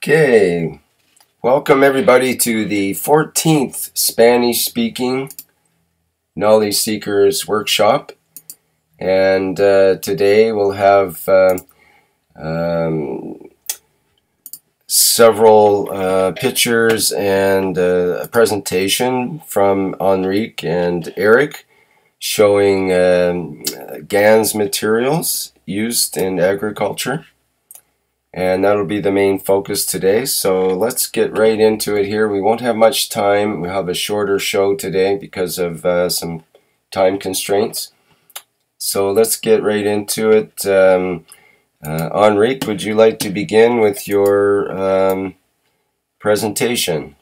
Okay, welcome everybody to the 14th Spanish-speaking Knowledge Seekers Workshop. And today we'll have several pictures and a presentation from Enrique and Erick showing GANs materials used in agriculture. And that'll be the main focus today. So let's get right into it here. We won't have much time. We'll have a shorter show today because of some time constraints. So let's get right into it. Enrique, would you like to begin with your presentation?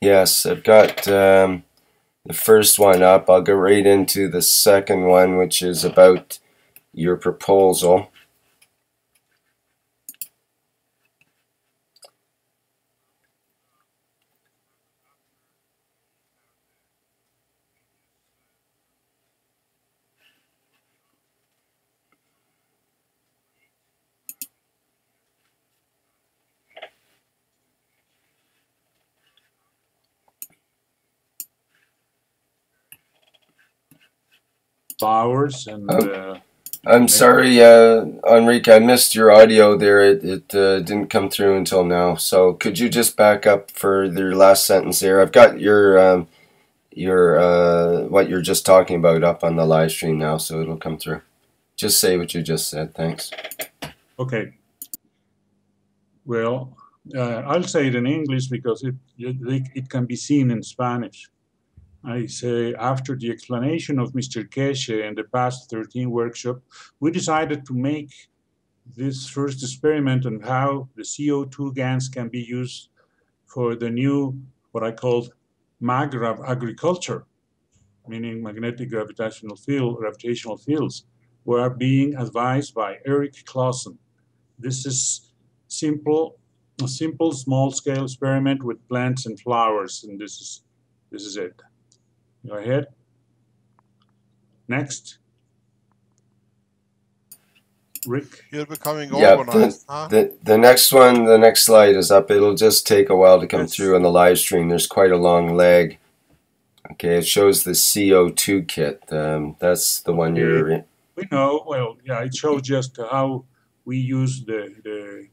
Yes, I've got the first one up. I'll go right into the second one, which is about your proposal. Flowers and I'm sorry, Enrique, I missed your audio there. It didn't come through until now. So could you just back up for your last sentence there? I've got your what you're just talking about up on the live stream now, so it'll come through. Just say what you just said. Thanks. Okay. Well, I'll say it in English because it can be seen in Spanish. I say, after the explanation of Mr. Keshe in the past 13 workshop, we decided to make this first experiment on how the CO2 GANs can be used for the new, what I called Magrav Agriculture, meaning magnetic gravitational fields, were being advised by Erick. This is a simple small-scale experiment with plants and flowers, and this is it. Go ahead. Next. Rick. You're becoming organized, huh? The next one, the next slide is up. It'll just take a while to come through on the live stream. There's quite a long lag. Okay, it shows the CO2 kit. That's the one you're in. We know, well, yeah, it shows just how we use the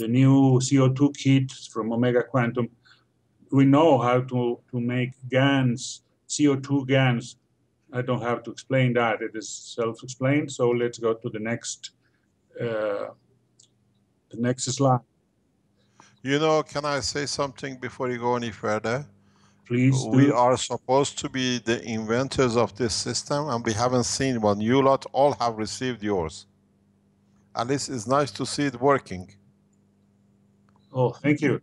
new CO2 kit from Omega Quantum. We know how to make GANs, CO2 GANs. I don't have to explain that. It is self-explained. So let's go to the next slide. You know, can I say something before you go any further? Please do. We are supposed to be the inventors of this system, and we haven't seen one. You lot all have received yours. At least it's nice to see it working. Oh, thank you.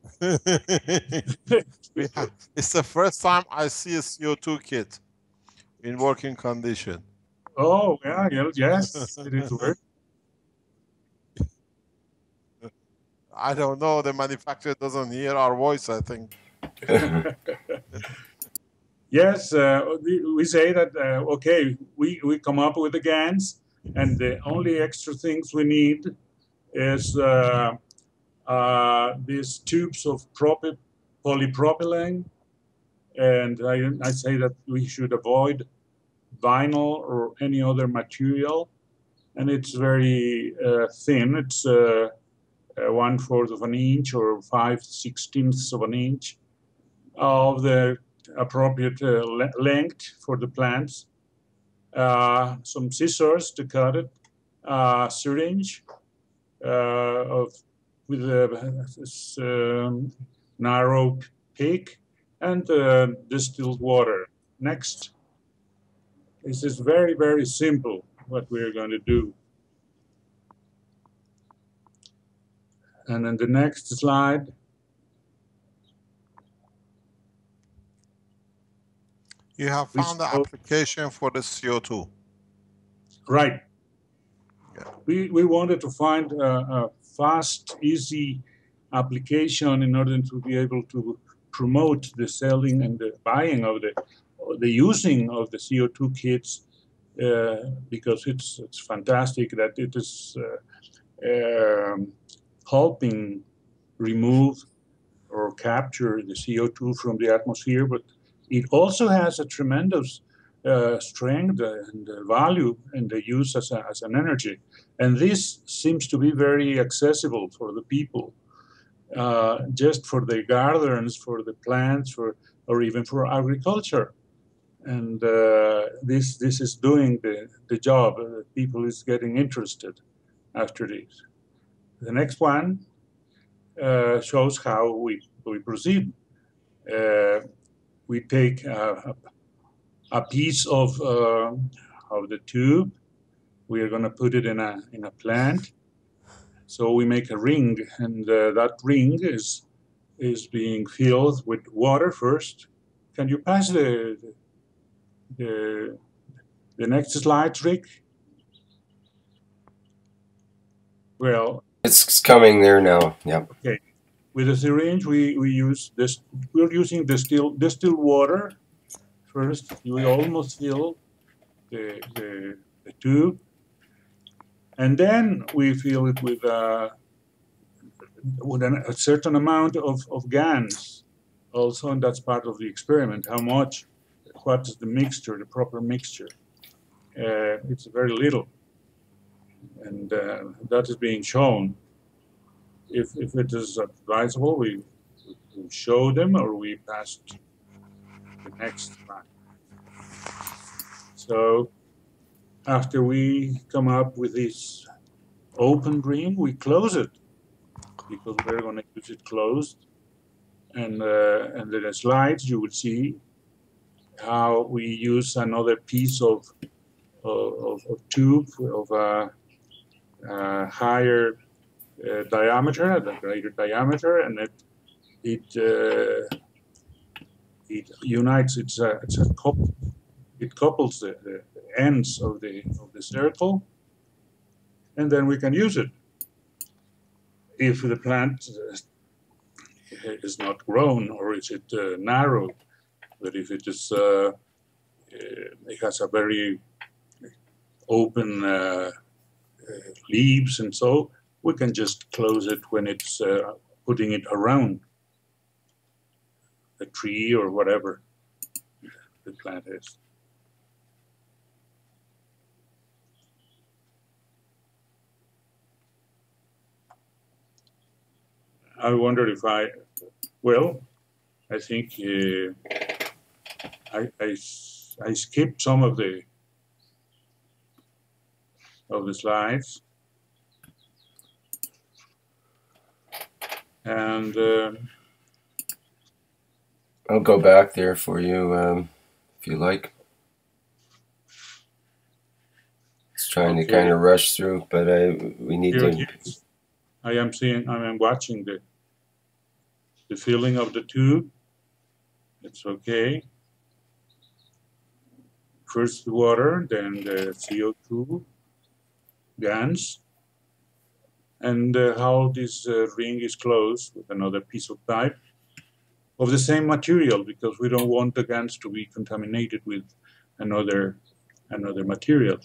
It's the first time I see a CO2 kit in working condition. Oh, yeah, yes, it is working. I don't know, the manufacturer doesn't hear our voice, I think. Yes, we say that, okay, we come up with the GANs, and the only extra things we need is these tubes of polypropylene, and I say that we should avoid vinyl or any other material, and it's very thin. It's 1/4 of an inch or 5/16 of an inch of the appropriate length for the plants. Some scissors to cut it, syringe with a narrow peak, and distilled water. Next. This is very, very simple what we're going to do. And then the next slide. You have found the application for the CO2. Right. Yeah. We wanted to find a fast, easy application in order to be able to promote the selling and the buying of the using of the CO2 kits because it's fantastic that it is helping remove or capture the CO2 from the atmosphere, but it also has a tremendous strength and value in the use as an energy. And this seems to be very accessible for the people, just for the gardens, for the plants, or even for agriculture. And this is doing the job. People is getting interested after this. The next one shows how we proceed. We take a piece of the tube. We are going to put it in a plant. So we make a ring, and that ring is being filled with water first. Can you pass the next slide, Rick? Well, it's coming there now. Yep. Okay. With a syringe, we use this. We're using distilled water first. We almost fill the tube, and then we fill it with a certain amount of GANs also, and that's part of the experiment. How much? What is the mixture? The proper mixture? It's very little, and that is being shown. If it is advisable, we show them, or we pass to the next slide. So after we come up with this open ring, we close it, because we're going to use it closed. And in the slides, you will see how we use another piece of tube of a higher diameter, a greater diameter, and it unites. It couples the ends of the circle, and then we can use it. If the plant is not grown, or is it narrow, but if it is, it has a very open leaves, and so we can just close it when it's putting it around a tree or whatever the plant is. I wonder if I think I skipped some of the slides, and I'll go back there for you if you like. It's trying to kind of rush through, but we need to. I am watching the filling of the tube. It's okay. First the water, then the CO2 GANs, and how this ring is closed with another piece of pipe of the same material, because we don't want the GANs to be contaminated with another material.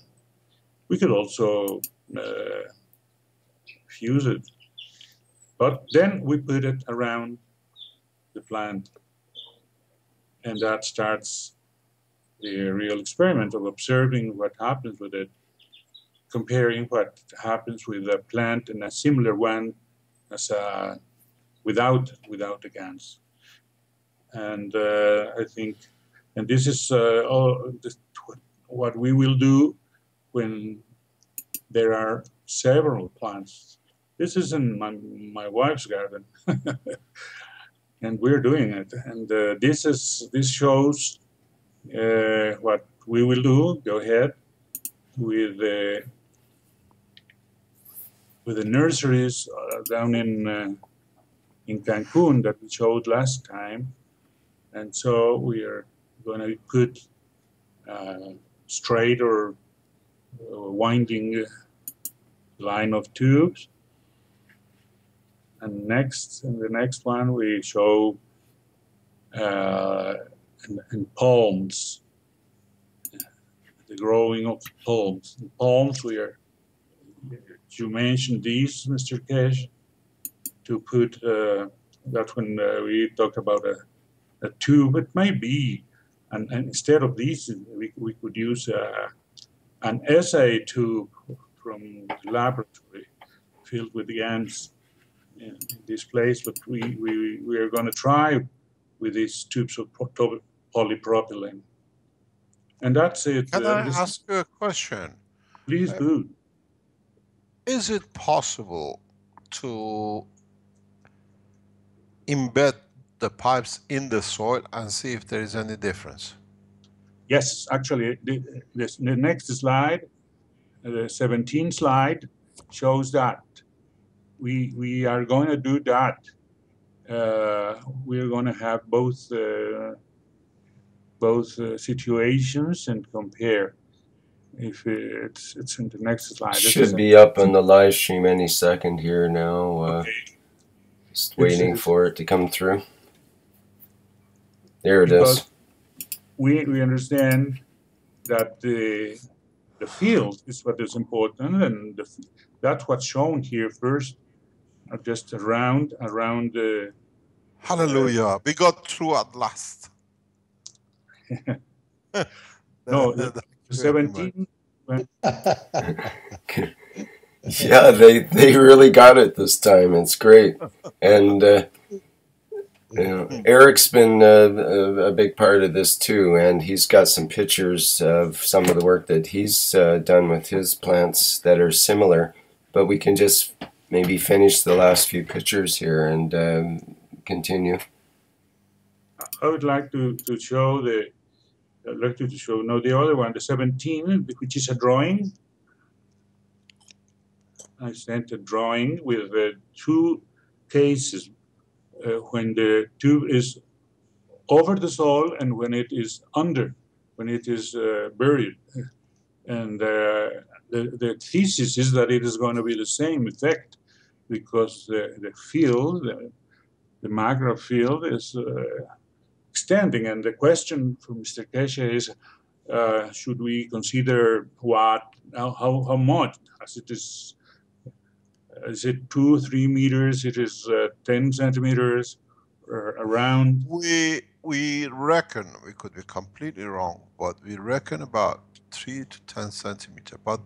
We could also fuse it, but then we put it around the plant, and that starts the real experiment of observing what happens with it, comparing what happens with a plant and a similar one as without the GANs. And I think, and this is what we will do when there are several plants. This is in my wife's garden, and we're doing it. And this shows what we will do. Go ahead with the nurseries down in Cancun that we showed last time, and so we are going to put straight or winding line of tubes. And in the next one, we show in palms the growing of palms. The palms, you mentioned these, Mr. Keshe, to put that when we talk about a tube, it may be, and instead of these, we could use an assay tube from the laboratory filled with GANs in this place, but we are going to try with these tubes of polypropylene. And that's it. Can I ask you a question? Please do. Is it possible to embed the pipes in the soil and see if there is any difference? Yes, actually, the next slide, the 17 slide, shows that. We are going to do that. We are going to have both situations and compare. If it's in the next slide. Should be up on the live stream any second here now. Okay. Just waiting for it to come through. There it is. We understand that the field is what is important, and that's what's shown here first, just around the. Hallelujah! We got through at last. No, the 17. Yeah, they really got it this time. It's great, and Erick's been a big part of this too, and he's got some pictures of some of the work that he's done with his plants that are similar. But we can just maybe finish the last few pictures here and continue. I would like to show the. I'd like to show the other one, the 17, which is a drawing. I sent a drawing with two cases when the tube is over the soil and when it is under, when it is buried. And the thesis is that it is going to be the same effect because the field, the Magrav field is extending. And the question from Mr. Keshe is, should we consider how much, as it is it 2 or 3 meters? It is 10 centimeters around. We reckon, we could be completely wrong, but we reckon about 3 to 10 centimeters. But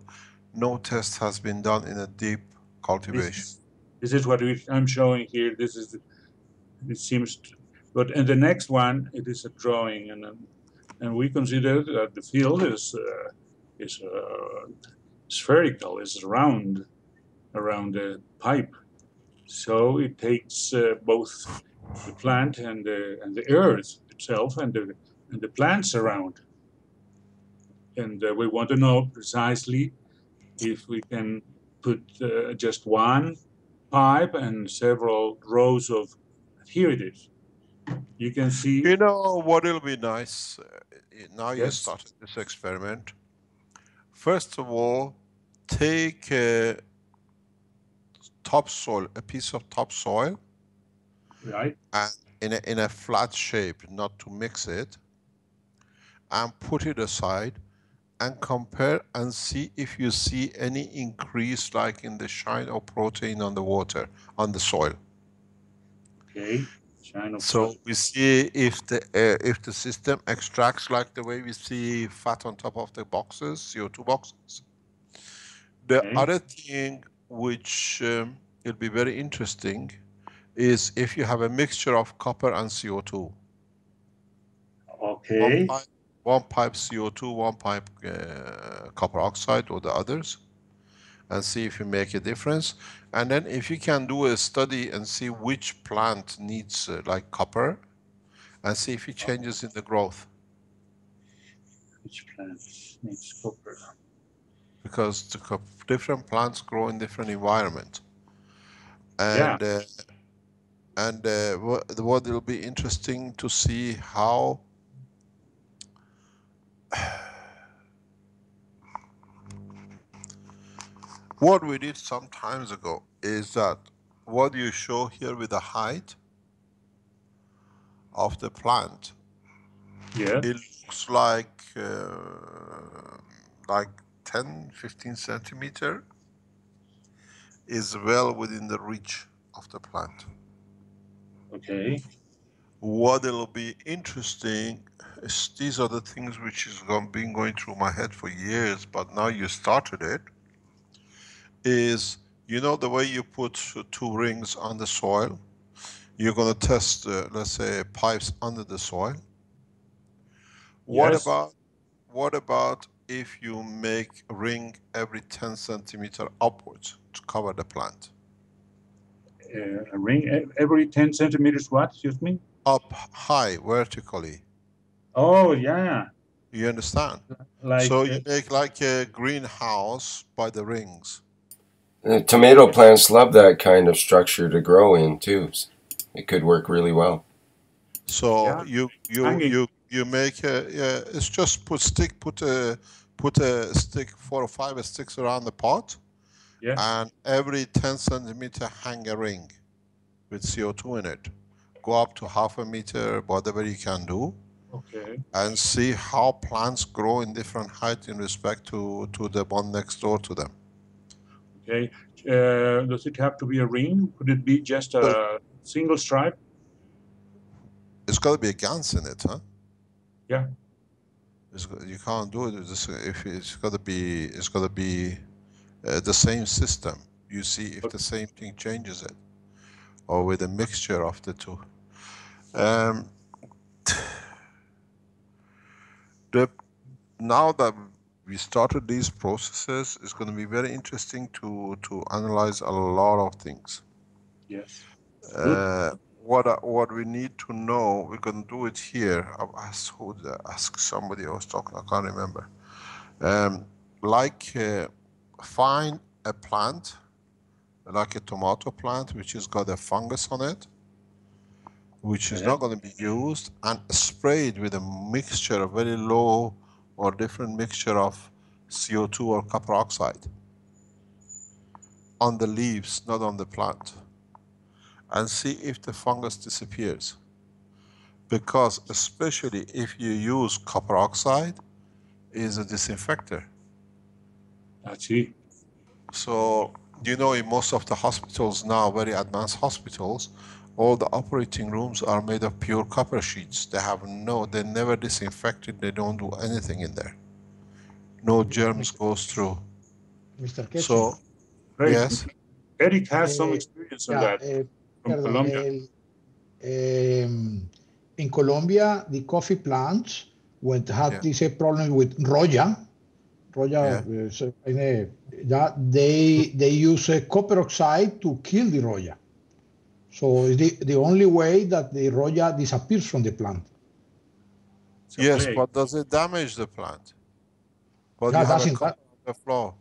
no test has been done in a deep cultivation. This is what I'm showing here. This is, it seems, but in the next one it is a drawing, and we consider that the field is spherical, is round around the pipe, so it takes both the plant and the earth itself and the plants around, and we want to know precisely if we can put just one pipe and several rows of. Here it is. You can see. You know what will be nice? Now you Yes. started this experiment. First of all, take topsoil, a piece of topsoil, Right. and in a flat shape, not to mix it, and put it aside and compare and see if you see any increase like in the shine of protein on the water, on the soil. Okay. Shine of So we see if the system extracts like the way we see fat on top of the boxes, CO2 boxes. The Okay. other thing which will be very interesting is if you have a mixture of copper and CO2. Okay. One pipe CO2, one pipe copper oxide or the others, and see if you make a difference. And then if you can do a study and see which plant needs like copper, and see if it changes in the growth. Which plant needs copper? Because the different plants grow in different environment. And what will be interesting to see how what we did some times ago is that what you show here with the height of the plant, Yeah. it looks like like 10, 15 centimeter is well within the reach of the plant. Okay. What will be interesting is these are the things which is been going through my head for years, but now you started it, is you know the way you put two rings on the soil, you're going to test, let's say, pipes under the soil. Yes. What about if you make a ring every 10 centimeter upwards to cover the plant? A ring every 10 centimeters, what, excuse me? Up high, vertically. Oh, yeah. You understand? Like, So you make like a greenhouse by the rings. Tomato plants love that kind of structure to grow in too. It could work really well. So yeah, you make a, yeah, it's just put a stick, 4 or 5 sticks around the pot, yes. and every 10 centimeter hang a ring with CO2 in it. Go up to half a meter, whatever you can do, Okay. and see how plants grow in different height in respect to the one next door to them. Okay. Does it have to be a ring? Could it be just a single stripe? It's got to be a GANS in it, huh? Yeah. You can't do it if it's got to be. It's got to be the same system. You see if the same thing changes it, or with a mixture of the two. Now that we started these processes, it's going to be very interesting to analyze a lot of things. Yes. Good. What we need to know, we're going to do it here. I've asked somebody I was talking, I can't remember. Find a plant, like a tomato plant, which has got a fungus on it, which is not going to be used, and spray it with a mixture, a very low or different mixture of CO2 or copper oxide on the leaves, not on the plant, and see if the fungus disappears. Because especially if you use copper oxide, is a disinfector. I see. So, you know, in most of the hospitals now, very advanced hospitals, all the operating rooms are made of pure copper sheets. They never disinfected, they don't do anything in there. No germs goes through. Mr. Keshe. So, Great. yes. Eric has some experience on that from Colombia. In Colombia, the coffee plants had this problem with Roya. They use copper oxide to kill the Roya. So it's the only way that the Roya disappears from the plant. Yes, but does it damage the plant? But you have a copper on the floor.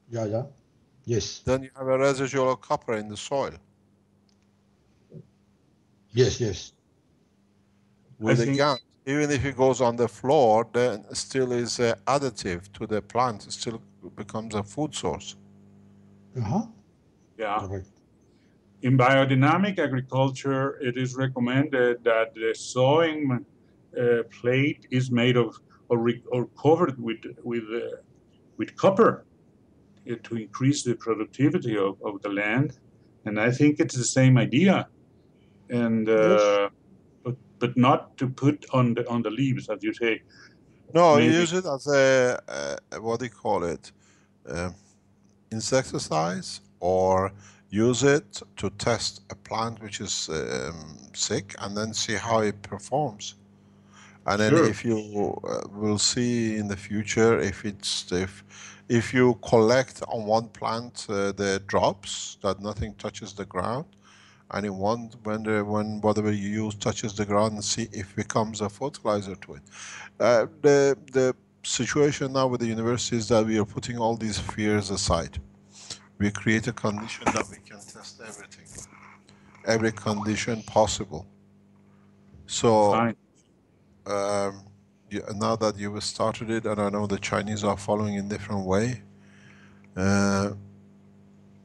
Yeah. Yes. Then you have a residual of copper in the soil. Yes. With a gun, even if it goes on the floor, then still is additive to the plant. It still becomes a food source. Yeah. Correct. In biodynamic agriculture, it is recommended that the sowing plate is made of or covered with copper to increase the productivity of the land, and I think it's the same idea, and but not to put on the leaves, as you say. No, maybe. you use it as a what do you call it? Insecticide, or use it to test a plant which is sick, and then see how it performs. And then if you will see in the future if you collect on one plant the drops that nothing touches the ground, and in one when whatever you use touches the ground, and see if it becomes a fertilizer to it. The situation now with the university is that we are putting all these fears aside. We create a condition that we can test everything, every condition possible. So now that you've started it, and I know the Chinese are following in different way,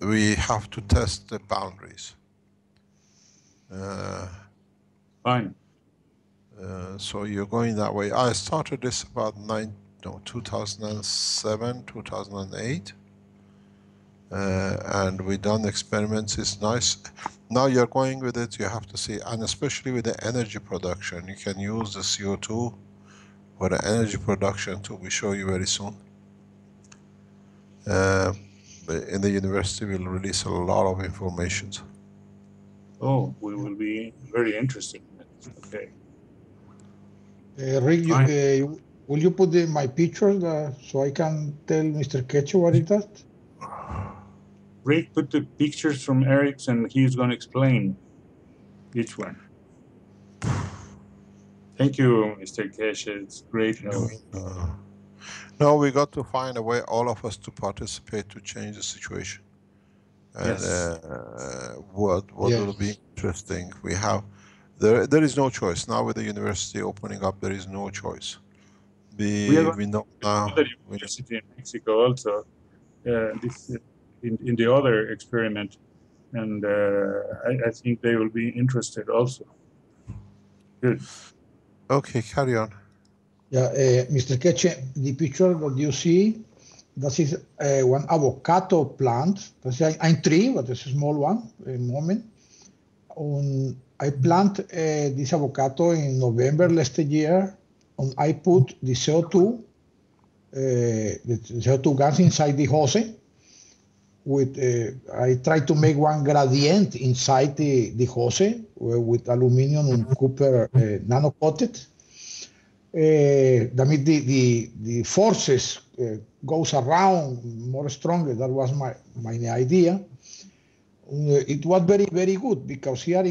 we have to test the boundaries. Fine. So you're going that way. I started this about no, 2007, 2008. And we done experiments. It's nice. Now you're going with it, you have to see, and especially with the energy production, you can use the CO2 for the energy production too. We show you very soon. In the university, we'll release a lot of information. Oh, we will be very interested in it. Okay. Rick, will you put my picture so I can tell Mr. Keshe what it does? Rick, put the pictures from Erick's and he's going to explain each one. Thank you, Mr. Keshe. It's great help. No, we got to find a way, all of us, to participate to change the situation. And Yes. What will be interesting, we have, there is no choice. Now with the university opening up, there is no choice. We know now. The university in Mexico also, in the other experiment, and I think they will be interested also. Good. Okay, carry on. Yeah, Mr. Keshe, the picture that you see, that is one avocado plant. That's a tree, but it's a small one at the moment. I plant this avocado in November last year, and I put the CO2 gas inside the hose. I try to make one gradient inside the hose with aluminum and copper nano coated. That means the forces goes around more stronger. That was my idea. It was very, very good because here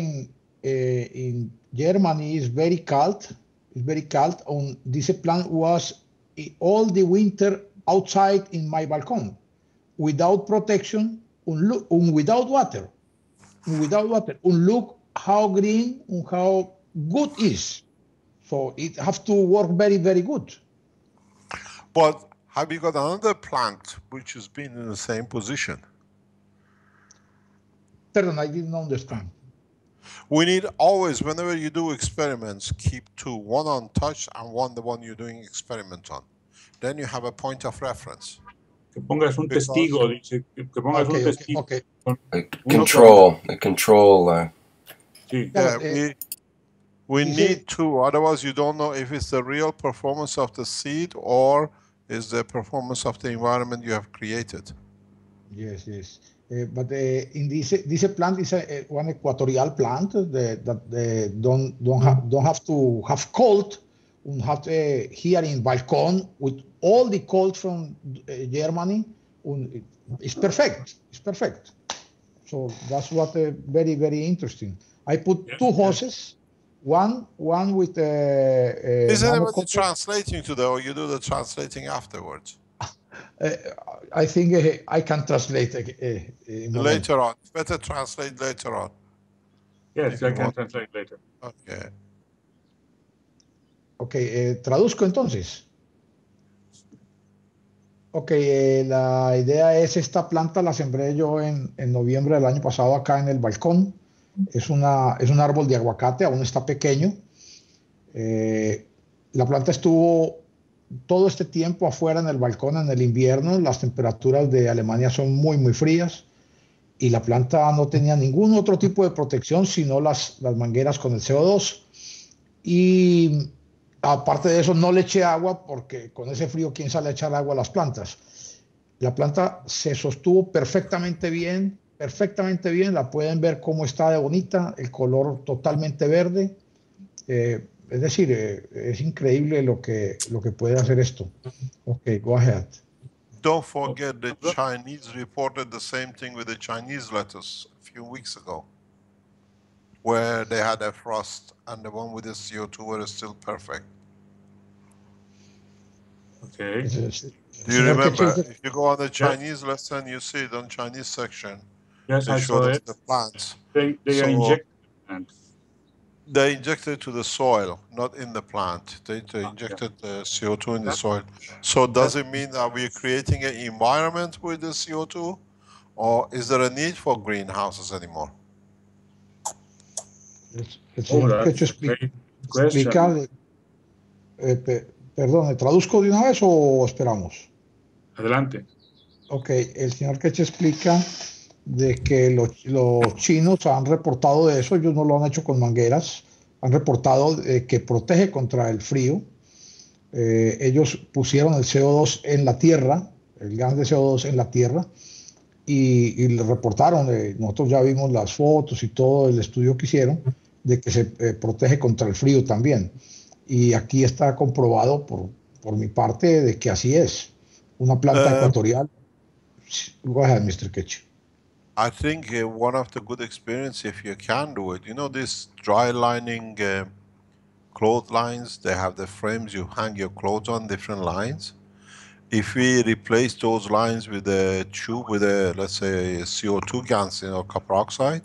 in Germany is very cold. It's very cold. And this plant was all the winter outside in my balcony, without protection and without water. And look how green and how good it is. So it has to work very, very good. But have you got another plant which has been in the same position? Pardon, I didn't understand. We need always, whenever you do experiments, keep two. One untouched and one the one you're doing experiment on. Then you have a point of reference. Que pongas un testigo, dice. Que pongas un testigo. Okay. A control. Sí. Yeah, we need two. Otherwise, you don't know if it's the real performance of the seed or is the performance of the environment you have created. Yes. But in this plant is one equatorial plant that don't have to have cold. And have here in balcony with all the cold from Germany. It's perfect. It's perfect. So that's what very, very interesting. I put two hoses. One with Isn't anybody translating to or you do the translating afterwards? I think I can translate later on. Better translate later on. Yes, I can translate later. Okay. Ok, traduzco entonces. Ok, la idea es esta planta la sembré yo en noviembre del año pasado acá en el balcón. Es un árbol de aguacate, aún está pequeño. La planta estuvo todo este tiempo afuera en el balcón en el invierno. Las temperaturas de Alemania son muy, muy frías y la planta no tenía ningún otro tipo de protección sino las mangueras con el CO2. Y aparte de eso no le eché agua porque con ese frío, ¿quién sale a echar agua a las plantas? La planta se sostuvo perfectamente bien, la pueden ver cómo está de bonita, el color totalmente verde. Es decir, es increíble lo que puede hacer esto. Okay, go ahead. Don't forget the Chinese reported the same thing with the Chinese lettuce a few weeks ago, where they had a frost and the one with the CO2 were still perfect. Okay. Do you remember? If you go on the Chinese lesson, you see it on Chinese section. Yes, I saw it. The plants. They are injected the plants. They injected to the soil, not in the plant. They injected the CO2 in the soil. So does it mean that we're creating an environment with the CO2? Or is there a need for greenhouses anymore? El señor Keshe explica Perdón, ¿traduzco de una vez o esperamos? Adelante. Ok, el señor Keshe explica de que los chinos han reportado de eso, ellos no lo han hecho con mangueras, han reportado que protege contra el frío. Ellos pusieron el CO2 en la tierra, el gas de CO2 en la tierra, y le reportaron, nosotros ya vimos las fotos y todo el estudio que hicieron, de que se protege contra el frío también. Y aquí está comprobado por mi parte de que así es. Una planta ecuatorial. Go ahead, Mr. Keshe. I think one of the good experience, if you can do it, you know this dry lining clotheslines, they have the frames you hang your clothes on, different lines. If we replace those lines with a tube with a, let's say, CO2 gas or copper oxide,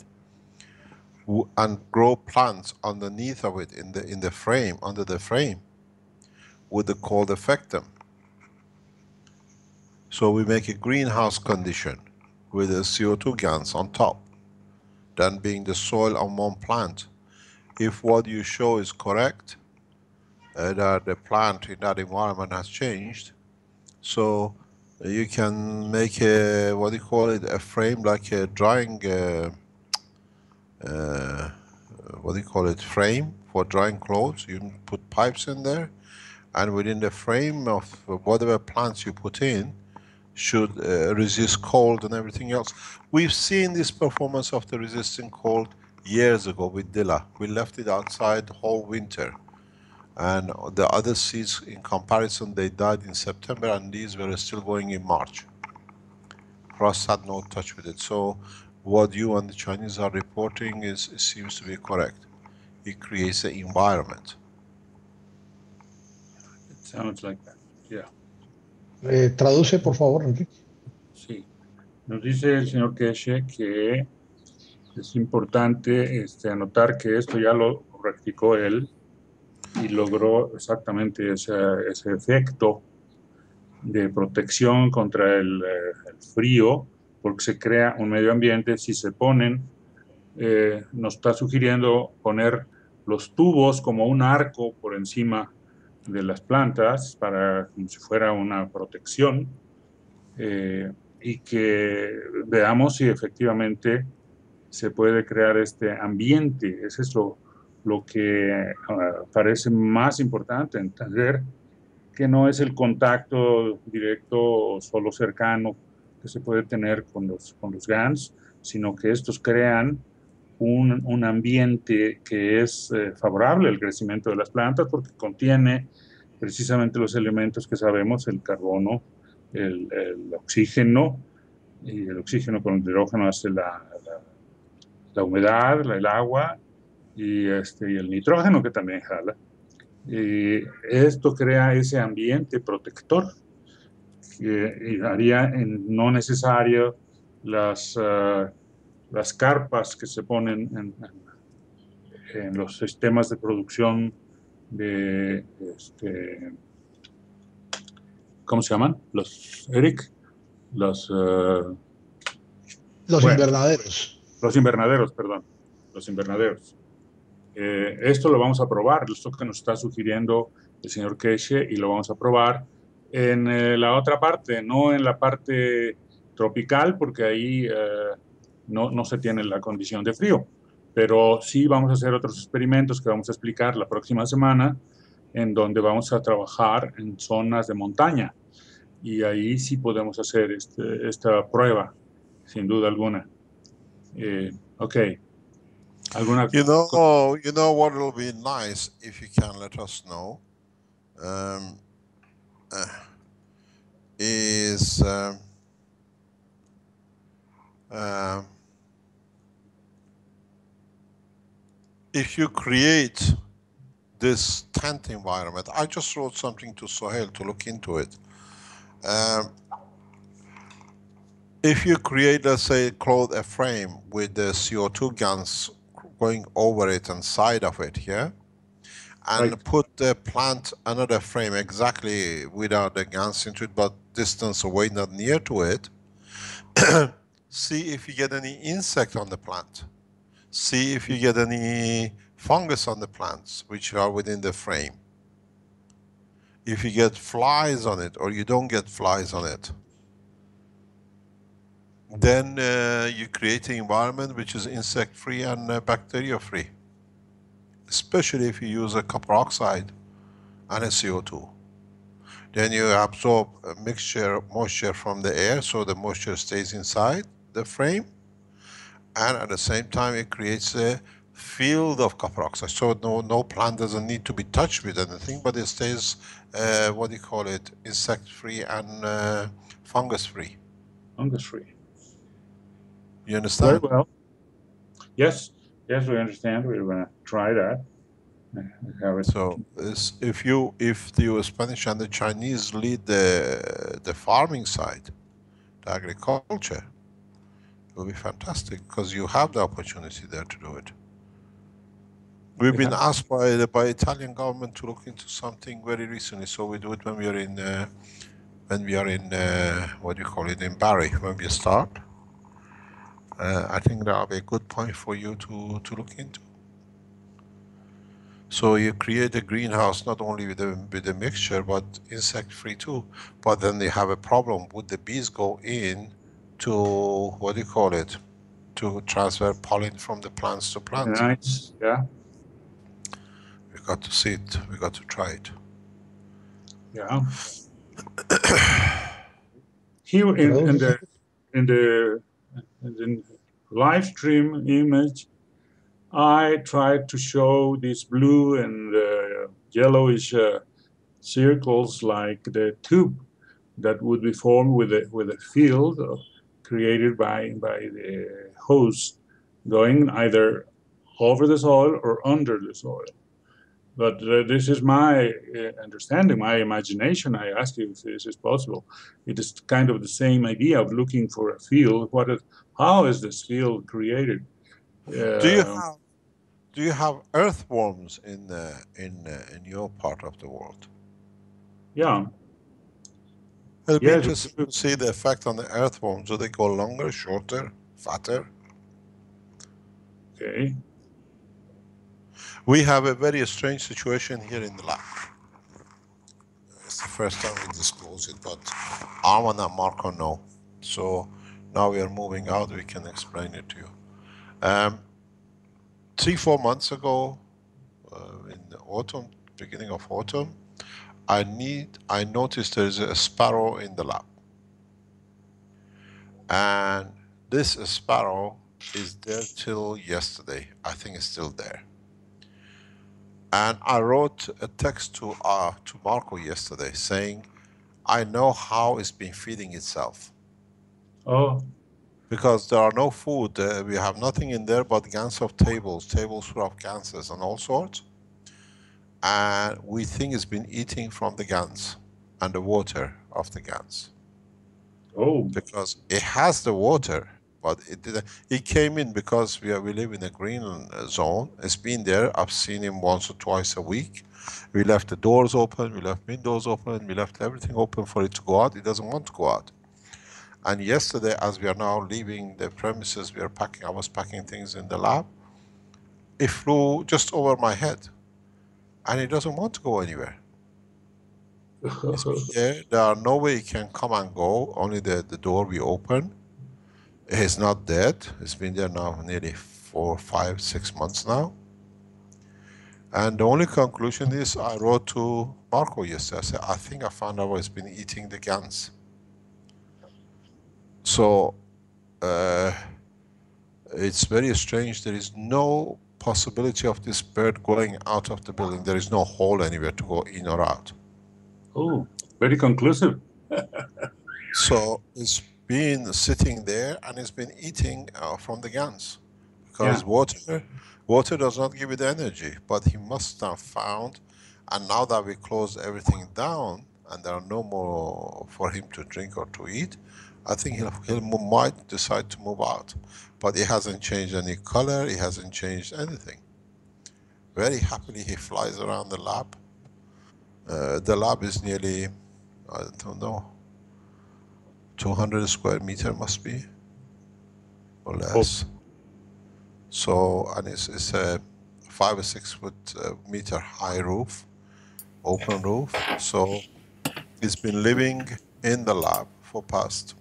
and grow plants underneath of it in the frame, under the frame, would the cold affect them? So we make a greenhouse condition with a CO2 gas on top, then being the soil on one plant. If what you show is correct, that the plant in that environment has changed, so you can make a, what do you call it, a frame like a drying, what do you call it, frame for drying clothes. You put pipes in there, and within the frame of whatever plants you put in should resist cold and everything else. We've seen this performance of the resisting cold years ago with Dilla. We left it outside the whole winter, and the other seeds in comparison, they died in September, and these were still going in March. Frost had no touch with it. So what you and the Chinese are reporting seems to be correct. It creates an environment. It sounds like that. Yeah. Traduce, por favor, Enrique. Sí. Nos dice el señor Keshe que es importante anotar que esto ya lo practicó él y logró exactamente ese efecto de protección contra el frío, porque se crea un medio ambiente. Si se ponen, nos está sugiriendo poner los tubos como un arco por encima de las plantas para como si fuera una protección, y que veamos si efectivamente se puede crear este ambiente. Eso es lo que parece más importante, entender que no es el contacto directo o solo cercano que se puede tener con los GANs, sino que estos crean un ambiente que es favorable al crecimiento de las plantas porque contiene precisamente los elementos que sabemos, el carbono, el oxígeno, y el oxígeno con el hidrógeno hace la humedad, el agua y el nitrógeno que también jala. Y esto crea ese ambiente protector que haría no necesario las carpas que se ponen en los sistemas de producción de, ¿cómo se llaman? Los, Erick, los invernaderos. Los invernaderos, perdón, los invernaderos. Esto lo vamos a probar, esto que nos está sugiriendo el señor Keshe, y lo vamos a probar en la otra parte, no en la parte tropical, porque ahí no se tiene la condición de frío, pero sí vamos a hacer otros experimentos que vamos a explicar la próxima semana, en donde vamos a trabajar en zonas de montaña, y ahí sí podemos hacer esta prueba, sin duda alguna. Okay. You know what will be nice if you can let us know is if you create this tent environment. I just wrote something to Sohail to look into it. If you create, let's say, a frame with the CO2 guns going over it and side of it, yeah? And right. Put the plant another frame exactly without the guns into it, but distance away, not near to it. See if you get any insect on the plant. See if you get any fungus on the plants which are within the frame. if you get flies on it or you don't get flies on it, then you create an environment which is insect-free and bacteria-free. Especially if you use a copper oxide and a CO2. Then you absorb a mixture, moisture from the air, so the moisture stays inside the frame, and at the same time it creates a field of copper oxide. So no plant doesn't need to be touched with anything, but it stays, what do you call it, insect-free and fungus-free. Fungus-free. You understand? Very well. Yes, yes, we understand. We're going to try that. So if the Spanish and the Chinese lead the farming side, the agriculture, it will be fantastic because you have the opportunity there to do it. We've been asked by Italian government to look into something very recently, so we do it when we are in what do you call it, in Bari, when we start. I think that will be a good point for you to look into. So you create a greenhouse not only with the mixture, but insect-free too. But then they have a problem. Would the bees go in to, what do you call it, to transfer pollen from the plants to plants? Nice, yeah. We got to see it. We got to try it. Yeah. Here in the live stream image, I tried to show these blue and yellowish circles like the tube that would be formed with a field created by the hose going either over the soil or under the soil. But this is my understanding, my imagination. I ask you if this is possible. It is kind of the same idea of looking for a field. How is this field created? Do you have earthworms in your part of the world? Yeah. It'll be interesting to see the effect on the earthworms. Do they go longer, shorter, fatter? Okay. We have a very strange situation here in the lab. It's the first time we disclose it, but Arman and Marco know. So now we are moving out, we can explain it to you. 3-4 months ago, in the autumn, beginning of autumn, I noticed there is a sparrow in the lab. And this sparrow is there till yesterday. I think it's still there. And I wrote a text to Marco yesterday saying, I know how it's been feeding itself. Oh. Because there are no food. We have nothing in there but gans of tables full of ganses and all sorts. And we think it's been eating from the gans and the water of the gans. Oh. Because it has the water, but it didn't. It came in because we live in a green zone. It's been there. I've seen him once or twice a week. We left the doors open, we left windows open, we left everything open for it to go out. It doesn't want to go out. And yesterday, as we are now leaving the premises, I was packing things in the lab. It flew just over my head. And it doesn't want to go anywhere. It's been there. There are no way it can come and go. Only the door we open. It's not dead. It's been there now nearly 4, 5, 6 months now. And the only conclusion is I wrote to Marco yesterday. I said, I think I found out what it's been eating the gans. So it's very strange. There is no possibility of this bird going out of the building. There is no hole anywhere to go in or out. Oh, very conclusive. So it's been sitting there and it's been eating from the gans. Because water does not give it energy, but he must have found, and now that we closed everything down and there are no more for him to drink or to eat, I think he might decide to move out. But he hasn't changed any color, he hasn't changed anything. Very happily he flies around the lab. The lab is nearly, I don't know, 200 square meter must be, or less. So, and it's a 5 or 6 foot meter high roof. open roof. So he's been living in the lab for past.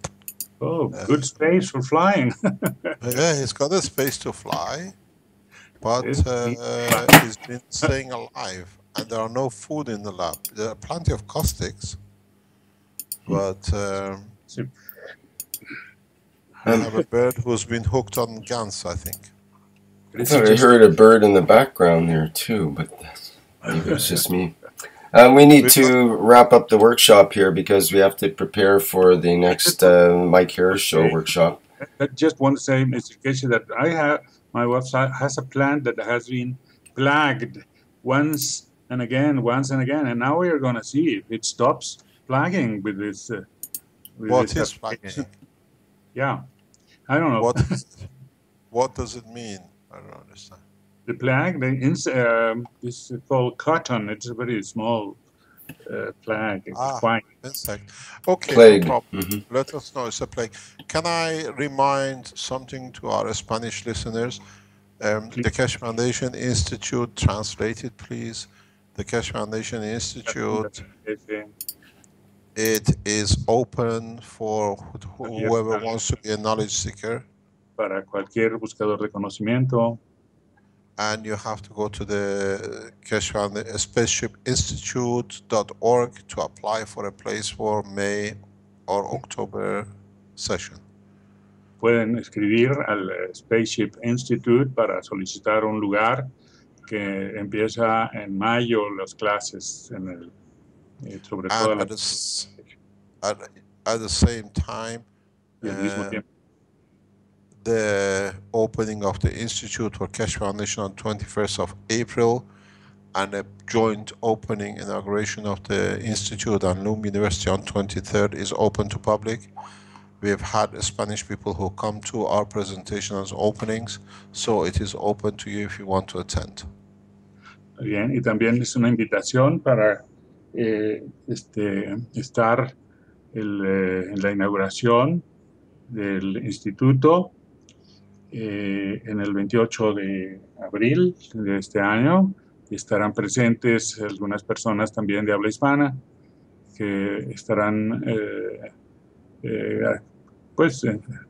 Oh, good space for flying. Yeah, he's got a space to fly, but he's been staying alive, and there are no food in the lab. There are plenty of caustics, but we have a bird who's been hooked on GANs, I think. I thought I heard a bird in the background there too, but maybe it's just me. We need to wrap up the workshop here because we have to prepare for the next Mike Harris Show workshop. I just want to say, Mr. Keshe, that my website has a plant that has been plagued once and again, and now we are going to see if it stops plaguing with this. What is plaguing? Yeah, I don't know. What does it mean? I don't understand. The plague, is called cotton. It's a very small plague. Insect. Okay, plague. No problem. Let us know it's a plague. Can I remind something to our Spanish listeners? The Keshe Foundation Institute, translate it please. The Keshe Foundation Institute, it is open for whoever wants to be a knowledge seeker. Para cualquier buscador de conocimiento. And you have to go to the spaceshipinstitute.org to apply for a place for May or October session. Pueden escribir al Spaceship Institute para solicitar un lugar que empieza en mayo las clases en el, sobre todo at the same time, the opening of the Institute for Keshe Foundation on 21st of April and a joint opening inauguration of the Institute and Loom University on 23rd is open to public. We have had Spanish people who come to our presentations openings, so it is open to you if you want to attend. Bien, y también es una invitación para estar en la inauguración del instituto en el 28 de abril de este año. Estarán presentes algunas personas también de habla hispana que estarán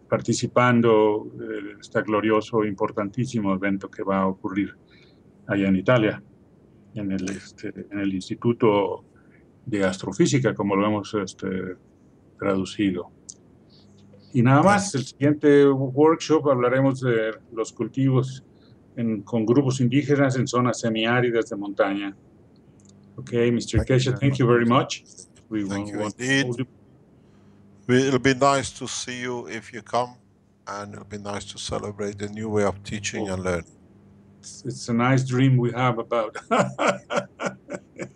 participando de este glorioso, importantísimo evento que va a ocurrir allá en Italia, en el Instituto de Astrofísica, como lo hemos traducido. Y nada más, el siguiente workshop hablaremos de los cultivos con grupos indígenas en zonas semiáridas de montaña. Okay, Mr. Keshe, thank you very much. Thank you indeed. It'll be nice to see you if you come, and it'll be nice to celebrate the new way of teaching and learning. It's a nice dream we have about.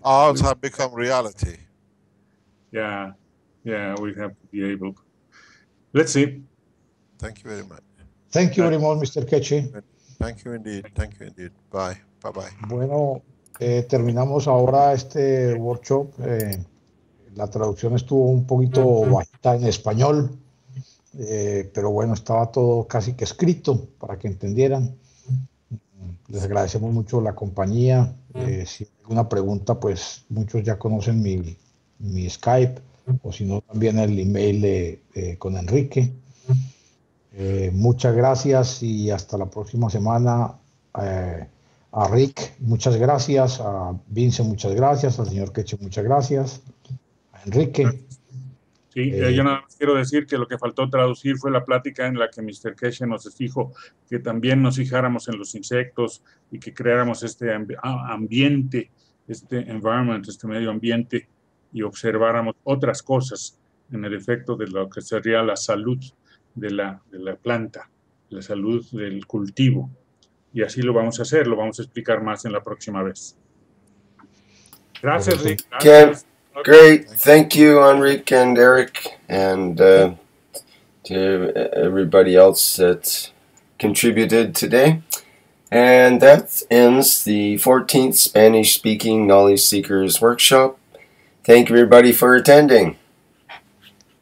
Ours have become reality. Yeah, we have to be able. Let's see. Thank you very much. Thank you very much, Mr. Keshe. Thank you indeed. Thank you indeed. Bye. Bye-bye. Bueno, terminamos ahora este workshop. La traducción estuvo un poquito bajita en español, pero bueno, estaba todo casi que escrito para que entendieran. Les agradecemos mucho la compañía. Si hay alguna pregunta, pues muchos ya conocen mi Skype, o si no, también el email con Enrique. Muchas gracias y hasta la próxima semana. A Rick, muchas gracias. A Vince, muchas gracias. Al señor Keshe, muchas gracias. A Enrique. Sí, yo nada más quiero decir que lo que faltó traducir fue la plática en la que Mr. Keshe nos dijo que también nos fijáramos en los insectos y que creáramos este ambiente, este medio ambiente, y observáramos otras cosas en el efecto de lo que sería la salud de la planta, la salud del cultivo. Y así lo vamos a hacer, lo vamos a explicar más en la próxima vez. Gracias, Rick. Gracias. Great. Thank you, Enrique and Eric, and to everybody else that contributed today. And that ends the 14th Spanish-speaking Knowledge Seekers Workshop. Thank you, everybody, for attending.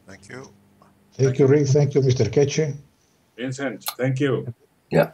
Thank you. Thank you, Rick. Thank you, Mr. Keshe. Vincent, thank you. Yeah.